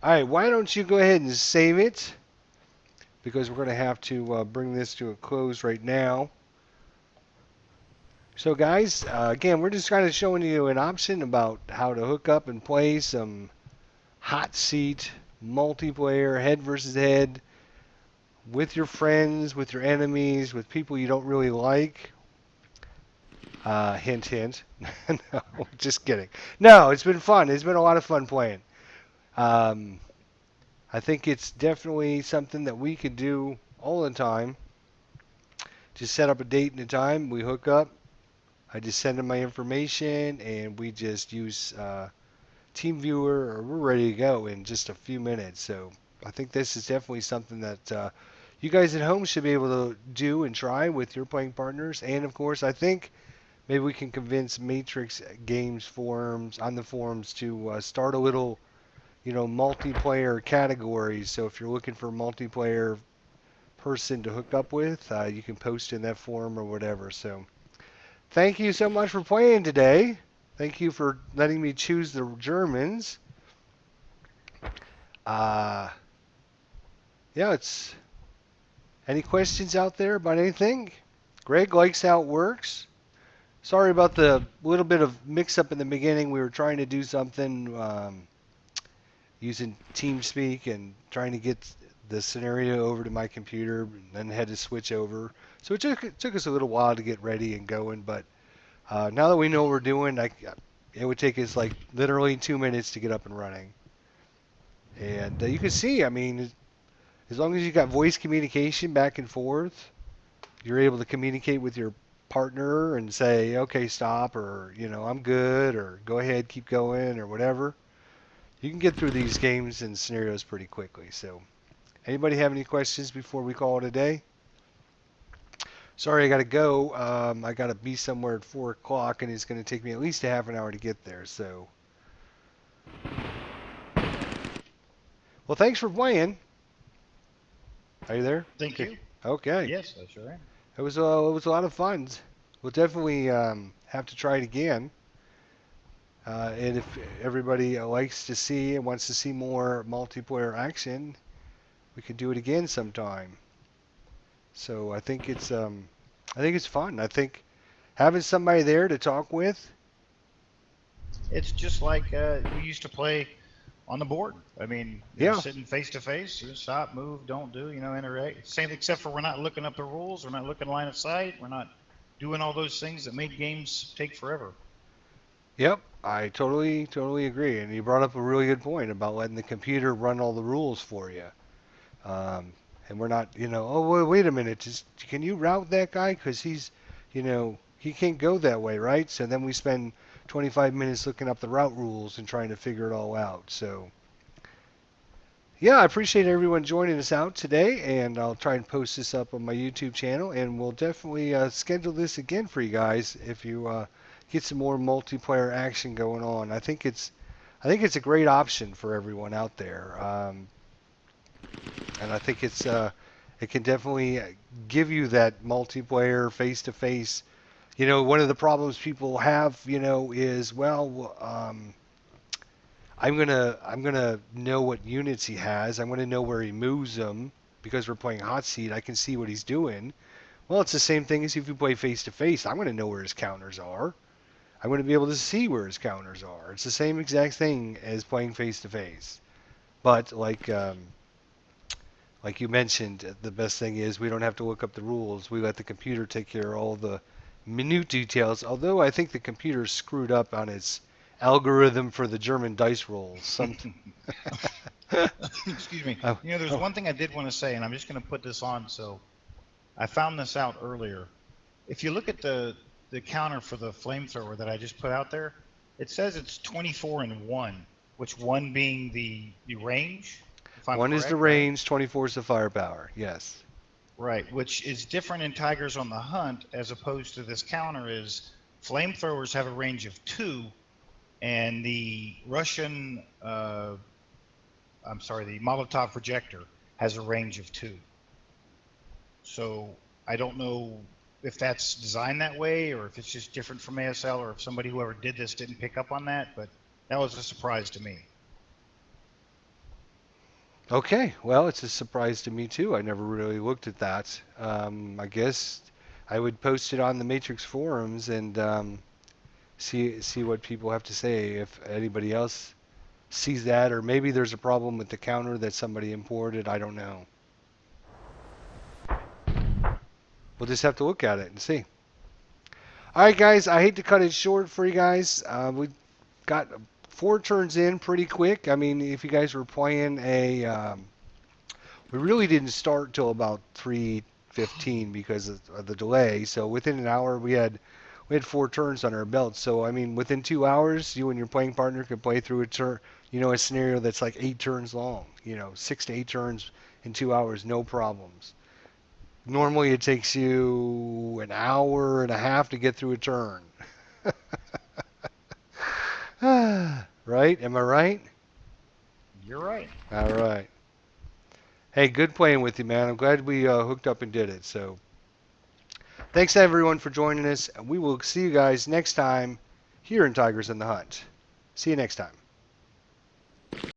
All right, why don't you go ahead and save it? Because we're going to have to bring this to a close right now. So, guys, again, we're just kind of showing you an option about how to hook up and play some hot seat multiplayer head versus head with your friends, with your enemies, with people you don't really like. Hint, hint. No, just kidding. No, it's been fun. It's been a lot of fun playing. Um, I think it's definitely something that we could do all the time. Just set up a date and a time. We hook up. I just send them my information, and we just use TeamViewer, or we're ready to go in just a few minutes. So I think this is definitely something that you guys at home should be able to do and try with your playing partners. And of course, I think maybe we can convince Matrix Games forums on the forums to start a little, multiplayer categories. So if you're looking for a multiplayer person to hook up with, you can post in that forum or whatever. So thank you so much for playing today. Thank you for letting me choose the Germans. Uh, yeah, it's any questions out there about anything? Greg likes how it works. Sorry about the little bit of mix-up in the beginning. We were trying to do something using TeamSpeak and trying to get the scenario over to my computer, and then had to switch over. So it took us a little while to get ready and going. But now that we know what we're doing, it would take us like literally 2 minutes to get up and running. And you can see, I mean, as long as you got voice communication back and forth, you're able to communicate with your partner and say, okay, stop, or, I'm good, or go ahead, keep going, or whatever. You can get through these games and scenarios pretty quickly. So, anybody have any questions before we call it a day? Sorry, I got to go. I got to be somewhere at 4 o'clock, and it's going to take me at least a half an hour to get there. So, well, thanks for playing. Are you there? Thank Okay. you. Okay. Yes, I sure am. It was a lot of fun. We'll definitely have to try it again. And if everybody likes to see and wants to see more multiplayer action, we could do it again sometime. So I think it's fun. I think having somebody there to talk with. It's just like we used to play on the board. I mean, Yeah. sitting face to face, you stop, move, don't do, interact. Same, except for we're not looking up the rules, we're not looking line of sight, we're not doing all those things that made games take forever. Yep. I totally agree. And you brought up a really good point about letting the computer run all the rules for you. Um, and we're not, oh, wait a minute, just can you route that guy? Because he can't go that way, right? So then we spend 25 minutes looking up the route rules and trying to figure it all out. So, yeah, I appreciate everyone joining us out today, and I'll try and post this up on my YouTube channel, and we'll definitely schedule this again for you guys if you get some more multiplayer action going on. I think it's a great option for everyone out there. And I think it can definitely give you that multiplayer face to face. One of the problems people have, is well, I'm gonna know what units he has. I'm gonna know where he moves them because we're playing hot seat. I can see what he's doing. Well, it's the same thing as if you play face to face. I'm gonna know where his counters are. I'm gonna be able to see where his counters are. It's the same exact thing as playing face to face. But like you mentioned, the best thing is we don't have to look up the rules. We let the computer take care of all the minute details. Although I think the computer screwed up on its algorithm for the German dice rolls. Excuse me. Oh, There's oh, one thing I did want to say, and I'm just going to put this on. So I found this out earlier. If you look at the counter for the flamethrower that I just put out there, it says it's 24 and 1, which 1 being the range, if I'm one is the correct, right? range, 24 is the firepower. Yes. Right, which is different in Tigers on the Hunt as opposed to this counter is flamethrowers have a range of 2, and the the Molotov projector has a range of 2. So I don't know if that's designed that way or if it's just different from ASL or if whoever did this didn't pick up on that, but that was a surprise to me. Okay. Well, it's a surprise to me too. I never really looked at that. I guess I would post it on the Matrix forums and see what people have to say. If anybody else sees that, or maybe there's a problem with the counter that somebody imported. I don't know. We'll just have to look at it and see. All right, guys. I hate to cut it short for you guys. We got 4 turns in pretty quick. I mean, if you guys were playing we really didn't start till about 3:15 because of the delay. So within an hour, we had 4 turns on our belt. So I mean, within 2 hours, you and your playing partner could play through a scenario that's like 8 turns long. 6 to 8 turns in 2 hours, no problems. Normally, it takes you an hour and a half to get through a turn. Right? Am I right? You're right. All right. Hey, good playing with you, man. I'm glad we hooked up and did it. So, thanks everyone for joining us, and we will see you guys next time here in Tigers in the Hunt. See you next time.